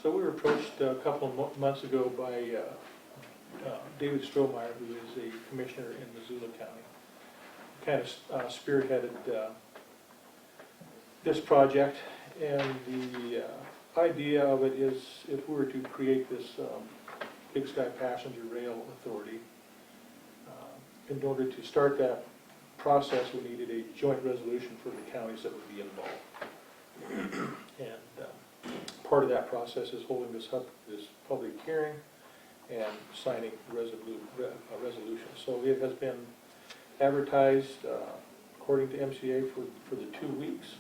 So we were approached a couple of months ago by David Strohmeyer, who is a commissioner in Missoula County. Kind of spearheaded this project, and the idea of it is if we were to create this Big Sky Passenger Rail Authority, in order to start that process, we needed a joint resolution for the counties that would be involved. And part of that process is holding this public hearing and signing resolution. So it has been advertised according to MCA for the 2 weeks.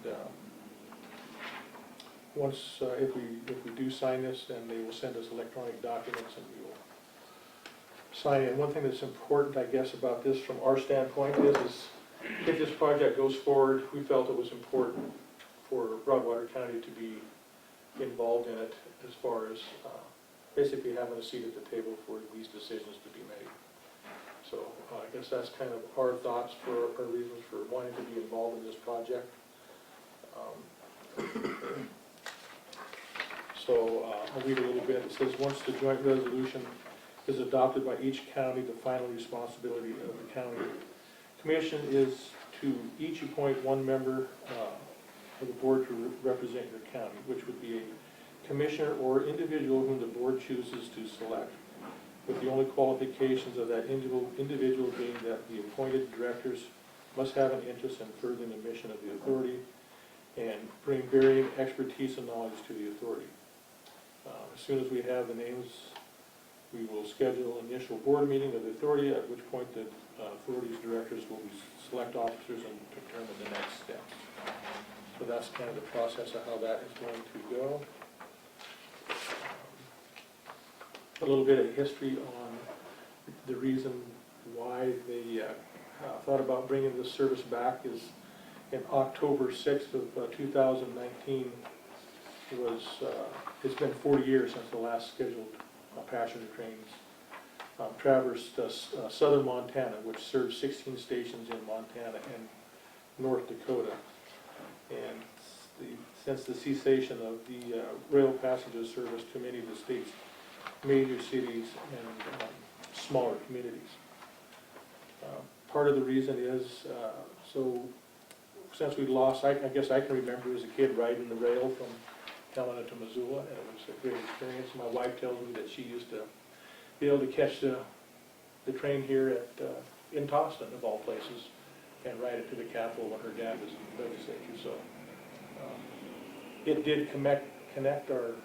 And once, if we do sign this, then they will send us electronic documents and we will sign it. And one thing that's important, I guess, about this from our standpoint is if this project goes forward, we felt it was important for Broadwater County to be involved in it as far as basically having a seat at the table for these decisions to be made. So I guess that's kind of our thoughts for our reasons for wanting to be involved in this project. I'll read a little bit. It says, once the joint resolution is adopted by each county, the final responsibility of the county commission is to each appoint one member of the board to represent your county, which would be a commissioner or individual whom the board chooses to select, with the only qualifications of that individual being that the appointed directors must have an interest in furthering the mission of the authority and bring varying expertise and knowledge to the authority. As soon as we have the names, we will schedule an initial board meeting of the authority, at which point the authority's directors will select officers and determine the next steps. So that's kind of the process of how that is going to go. A little bit of history on the reason why they thought about bringing this service back is in October 6th of 2019 it's been 40 years since the last scheduled passenger trains traversed southern Montana, which serves 16 stations in Montana and North Dakota. And since the cessation of the rail passenger service to many of the state's major cities and smaller communities. Part of the reason is, since we lost, I guess I can remember as a kid riding the rail from Helena to Missoula, and it was a great experience. My wife tells me that she used to be able to catch the train here in Toston, of all places, and ride it to the Capitol when her dad was in the legislature. So it did connect our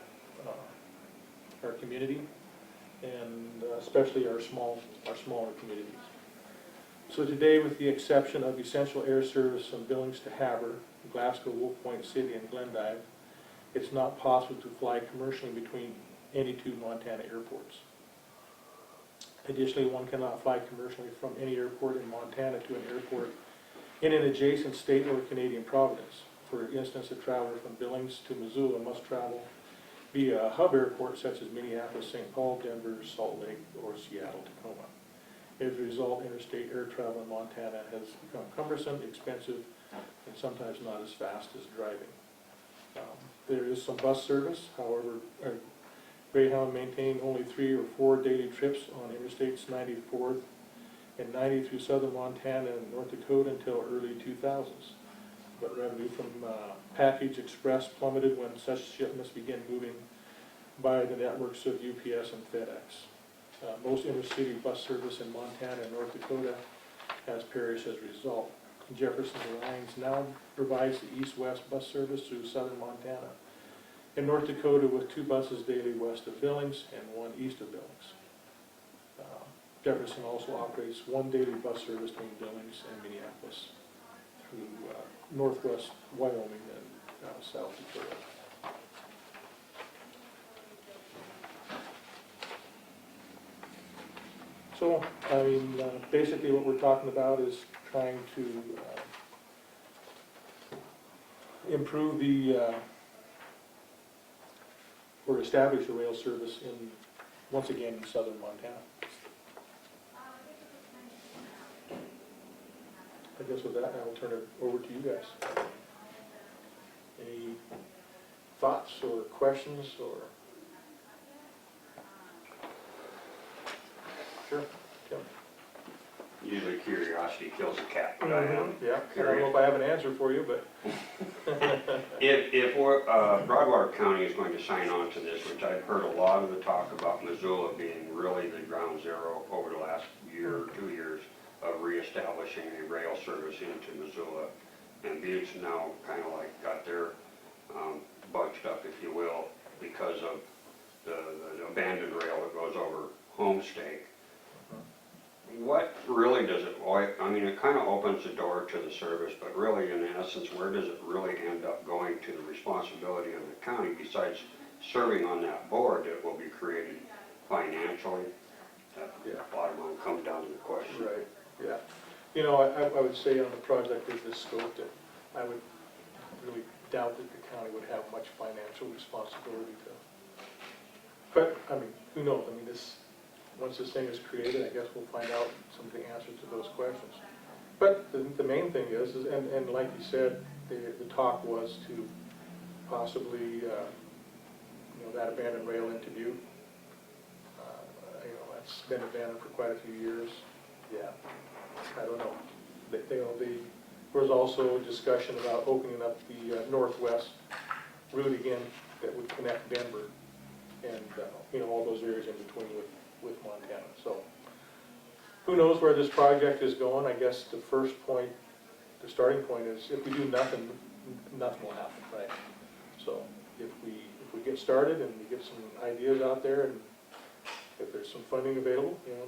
community, and especially our smaller communities. So today, with the exception of essential air service from Billings to Havre, Glasgow, Wolf Point City, and Glendive, it's not possible to fly commercially between any two Montana airports. Additionally, one cannot fly commercially from any airport in Montana to an airport in an adjacent state or Canadian province. For instance, a traveler from Billings to Missoula must travel via a hub airport such as Minneapolis, St. Paul, Denver, Salt Lake, or Seattle, Tacoma. As a result, interstate air travel in Montana has become cumbersome, expensive, and sometimes not as fast as driving. There is some bus service, however, Greyhound maintained only 3 or 4 daily trips on Interstates 94th and 90 through southern Montana and North Dakota until early 2000s. But revenue from Package Express plummeted when such shipments began moving by the networks of UPS and FedEx. Most intercity bus service in Montana and North Dakota has perished as a result. Jefferson Alliance now provides the east-west bus service through southern Montana. In North Dakota, with 2 buses daily west of Billings and 1 east of Billings. Jefferson also operates 1 daily bus service between Billings and Minneapolis through northwest Wyoming and South Dakota. So, I mean, basically what we're talking about is trying to improve or establish a rail service once again in southern Montana. I guess with that, I will turn it over to you guys. Any thoughts or questions or? Sure, Tim. Usually curiosity kills a cat, but I am Yeah, I don't know curious. if I have an answer for you, but. If Broadwater County is going to sign on to this, which I've heard a lot of the talk about Missoula being really the ground zero over the last year or 2 years of reestablishing a rail service into Missoula, and Butte's now kind of like got their bunched up, if you will, because of the abandoned rail that goes over Homestake. What really does it, I mean, it kind of opens the door to the service, but really in essence, where does it really end up going to the responsibility of the county besides serving on that board that will be created financially? That bottom line comes down to the question. Right, yeah. You know, I would say on a project of this scope that I would really doubt that the county would have much financial responsibility to. But, I mean, who knows? I mean, once this thing is created, I guess we'll find out some of the answers to those questions. But the main thing is and like you said, the talk was to possibly, you know, that abandoned rail into Butte. You know, that's been abandoned for quite a few years. Yeah, I don't know. There was also discussion about opening up the northwest route again that would connect Denver and, you know, all those areas in between with Montana. So who knows where this project is going? I guess the first point, the starting point is if we do nothing, nothing will happen, right? So if we get started and we get some ideas out there, and if there's some funding available, you know,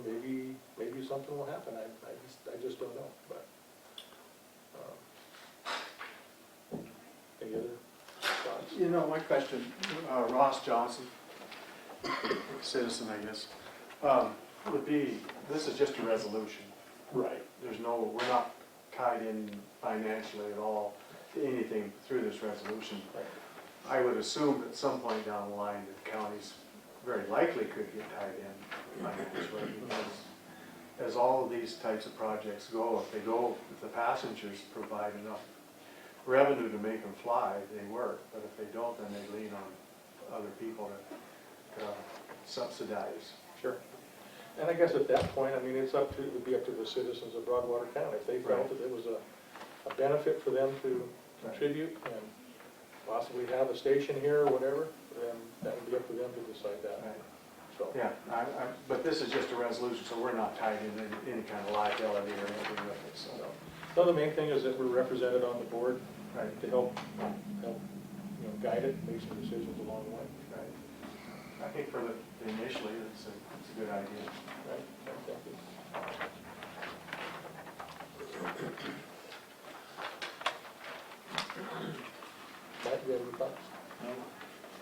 maybe something will happen. I just don't know. But any other thoughts? You know, my question, Ross Johnson, citizen, I guess, would be, this is just a resolution. Right. We're not tied in financially at all to anything through this resolution. Right. I would assume at some point down the line that counties very likely could get tied in financially, because as all of these types of projects go, if the passengers provide enough revenue to make them fly, they work. But if they don't, then they lean on other people to subsidize. Sure. And I guess at that point, I mean, it would be up to the citizens of Broadwater County. If they felt that there was a benefit for them to contribute and possibly have a station here or whatever, then that would be up to them to decide that. Right. So. Yeah, but this is just a resolution, so we're not tied into any kind of liability or anything with it. So. No, the main thing is that we're represented on the board, Right. to help you know, guide it, make some decisions along the way. Right. I think for initially, it's a good idea. Right? Thank you. Matt, you have any thoughts?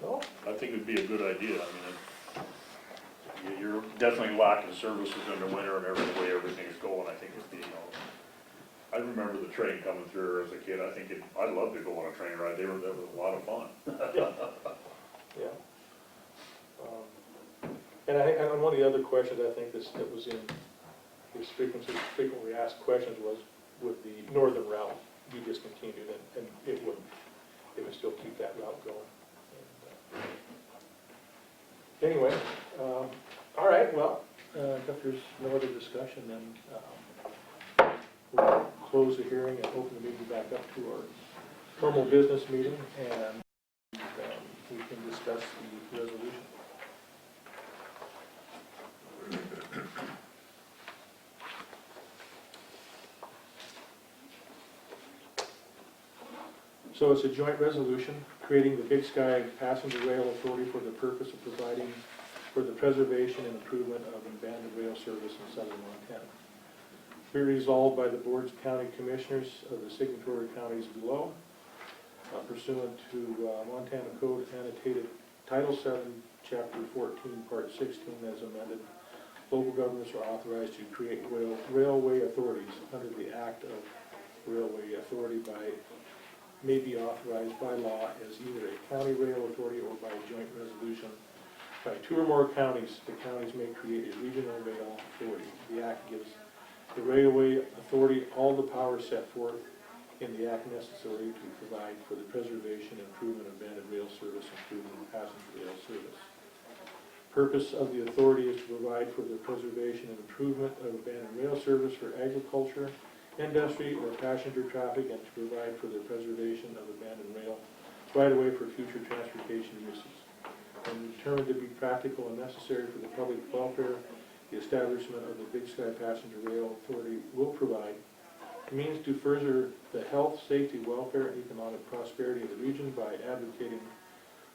No? I think it'd be a good idea. I mean, you're definitely lacking services in the winter and the way everything's going. I think it'd be, you know, I remember the train coming through as a kid. I'd love to go on a train ride. That was a lot of fun. Yeah. And one of the other questions I think that was in his frequently asked questions was, would the northern route be discontinued? And it wouldn't. They would still keep that route going. And, anyway, all right, well, if there's no other discussion, then we'll close the hearing and open the meeting back up to our normal business meeting, and we can discuss the resolution. So it's a joint resolution creating the Big Sky Passenger Rail Authority for the purpose of providing for the preservation and improvement of abandoned rail service in southern Montana. Be resolved by the boards of county commissioners of the signatory counties below, pursuant to Montana Code annotated Title 7, Chapter 14, Part 16 as amended. Local governments are authorized to create railway authorities under the Act of Railway Authority may be authorized by law as either a county rail authority or by joint resolution by two or more counties. The counties may create a regional rail authority. The Act gives the Railway Authority all the powers set forth in the Act necessary to provide for the preservation and improvement of abandoned rail service Purpose of the authority is to provide for the preservation and improvement of abandoned rail service for agriculture, industry, or passenger traffic, and to provide for the preservation of abandoned rail right-of-way for future transportation uses. And determined to be practical and necessary for the public welfare, the establishment of the Big Sky Passenger Rail Authority will provide means to further the health, safety, welfare, and economic prosperity of the region by advocating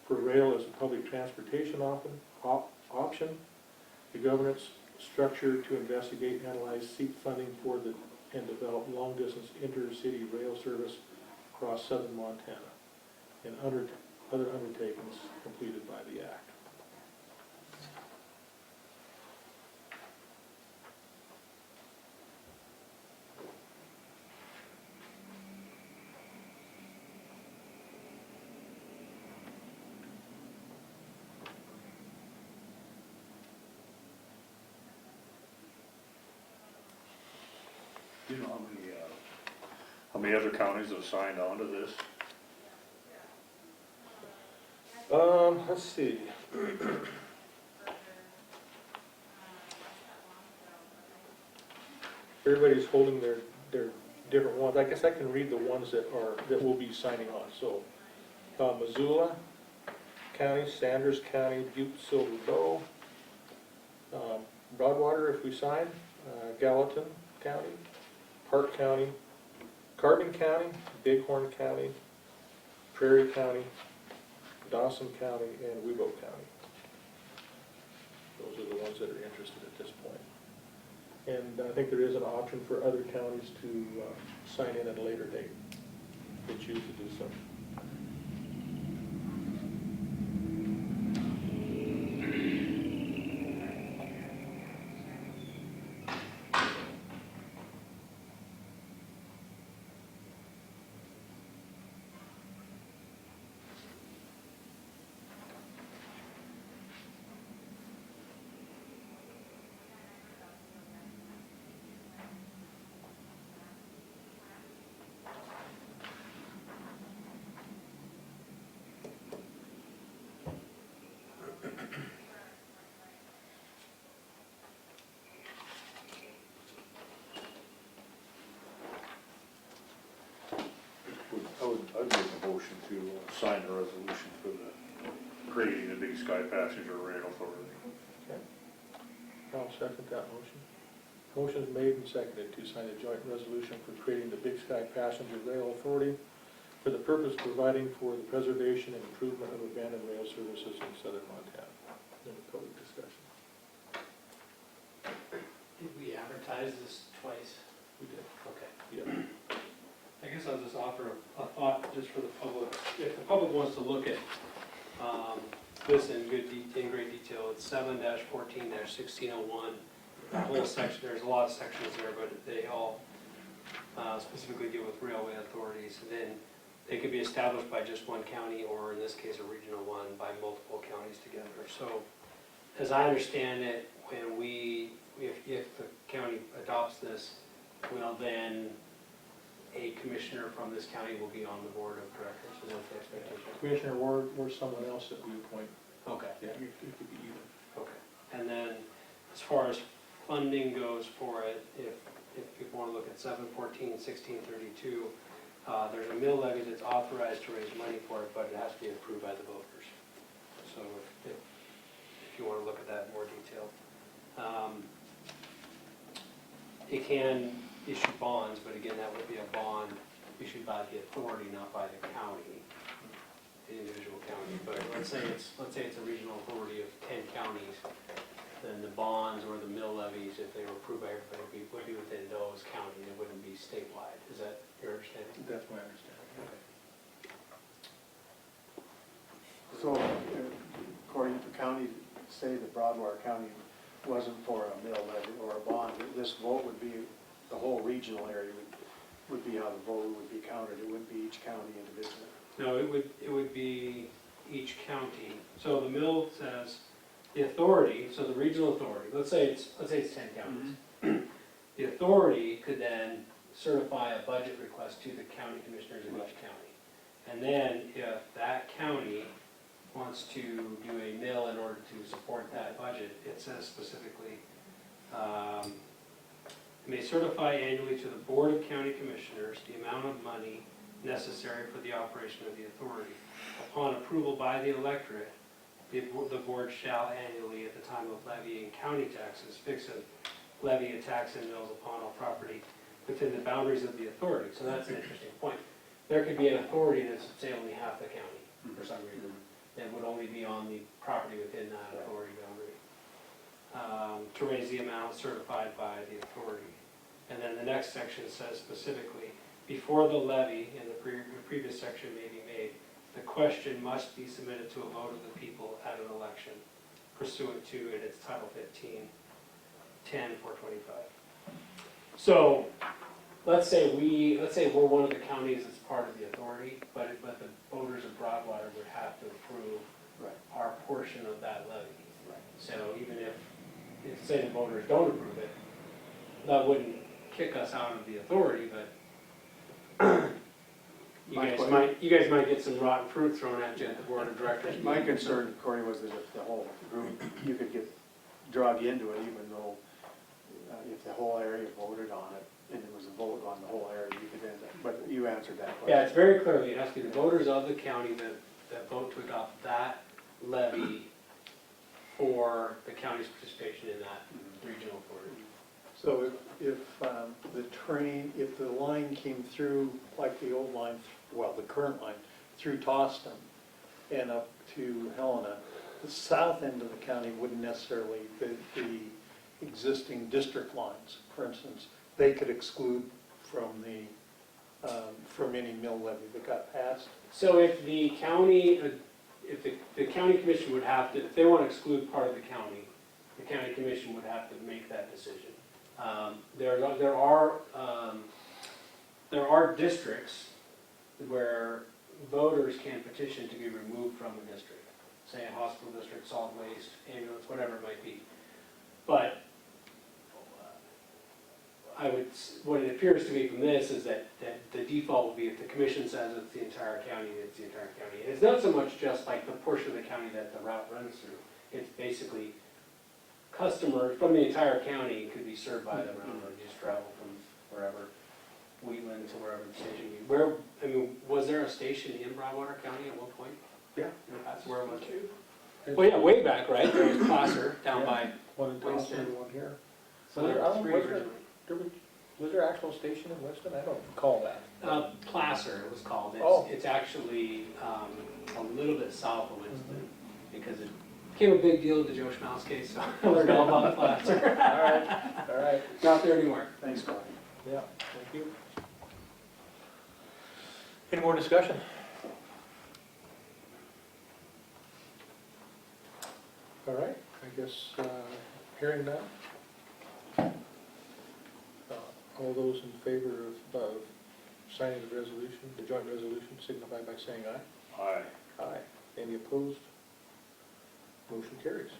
for rail as a public transportation option, the governance structure to investigate, analyze, seek funding for the, and develop long-distance intercity rail service across southern Montana, and other undertakings completed by the act. Do you know how many other counties have signed on to this? Let's see. Everybody's holding their different ones. I guess I can read the ones that will be signing on. So, Missoula County, Sanders County, Butte, Silver Bow, Broadwater if we sign, Gallatin County, Park County, Carbon County, Bighorn County, Prairie County, Dawson County, and Webo County. Those are the ones that are interested at this point. And I think there is an option for other counties to sign in at a later date if they choose to do so. I'd make a motion to sign the resolution for the creating the Big Sky Passenger Rail Authority. Okay. I'll second that motion. Motion is made and seconded to sign a joint resolution for creating the Big Sky Passenger Rail Authority for the purpose of providing for the preservation and improvement of abandoned rail services in southern Montana. Any public discussion? Did we advertise this twice? We did. Okay. Yeah. I guess I'll just offer a thought just for the public. If the public wants to look at this in great detail, it's 7-14-1601. That whole section, there's a lot of sections there, but they all specifically deal with railway authorities. And then they could be established by just one county, or in this case, a regional one, by multiple counties together. So, as I understand it, when if the county adopts this, well then a commissioner from this county will be on the board of directors. Is that the expectation? Commissioner or someone else that we appoint. Okay. Yeah, it could be either. Okay. And then, as far as funding goes for it, if people want to look at 7-14-1632, there's a mill levy that's authorized to raise money for it, but it has to be approved by the voters. So if you want to look at that in more detail. It can issue bonds, but again, that would be a bond issued by the authority, not by the county, the individual county. But let's say it's a regional authority of 10 counties, then the bonds or the mill levies, if they were approved by everybody, would be within those counties. It wouldn't be statewide. Is that your understanding? That's my understanding. Okay. So, according to the county, say that Broadwater County wasn't for a mill levy or a bond, this vote would be, the whole regional area would be how the vote would be counted. It wouldn't be each county individually. No, it would be each county. So the mill says the authority, so the regional authority, let's say it's 10 counties. The authority could then certify a budget request to the county commissioners of each county. And then if that county wants to do a mill in order to support that budget, it says specifically, may certify annually to the Board of County Commissioners the amount of money necessary for the operation of the authority. Upon approval by the electorate, the board shall annually, at the time of levying county taxes, fix a levy, a tax, and mills upon all property within the boundaries of the authority. So that's an interesting point. There could be an authority that's, say, only half the county for some reason, and would only be on the property within that authority boundary. To raise the amount certified by the authority. And then the next section says specifically, before the levy in the previous section may be made, the question must be submitted to a vote of the people at an election pursuant to, in its Title 15, 10-425. So, let's say we're one of the counties that's part of the authority, but the voters of Broadwater would have to approve our portion of that levy. So even if say the voters don't approve it, that wouldn't kick us out of the authority, but you guys might get some rotten fruit thrown at you at the board of directors. My concern, Corey, was that if the whole group, you could get dragged into it, even though if the whole area voted on it, and there was a vote on the whole area, you could end up, but you answered that question. Yeah, it's very clearly, it has to be the voters of the county that vote to adopt that levy for the county's participation in that regional authority. So if the line came through, like the old line, well, the current line, through Toston and up to Helena, the south end of the county wouldn't necessarily, the existing district lines, for instance, they could exclude from any mill levy that got passed. So if the county, the county commission would have to, if they want to exclude part of the county commission would have to make that decision. There are districts where voters can petition to be removed from a district, say a hospital district, solid waste, ambulance, whatever it might be. But what it appears to me from this is that the default will be if the commission says it's the entire county, it's the entire county. And it's not so much just like the portion of the county that the route runs through. It's basically customers from the entire county could be served by the railroad, just travel from wherever, Wheatland to wherever the station be. Was there a station in Broadwater County at one point? Yeah. That's where it was. Well, yeah, way back, right? There was Placer down by, One in Winston and one here. so there were three originally. Was there actual station in Winston? I don't recall that. Placer, it was called. Oh. It's actually a little bit south of Winston, because it became a big deal with the Joe Schmaus case, so I learned all about Placer. All right. Not there anymore. Thanks, Corey. Yeah, thank you. Any more discussion? All right, I guess, hearing none. All those in favor of signing the resolution, the joint resolution, signify by saying aye. Aye. Aye. Any opposed? Motion carries.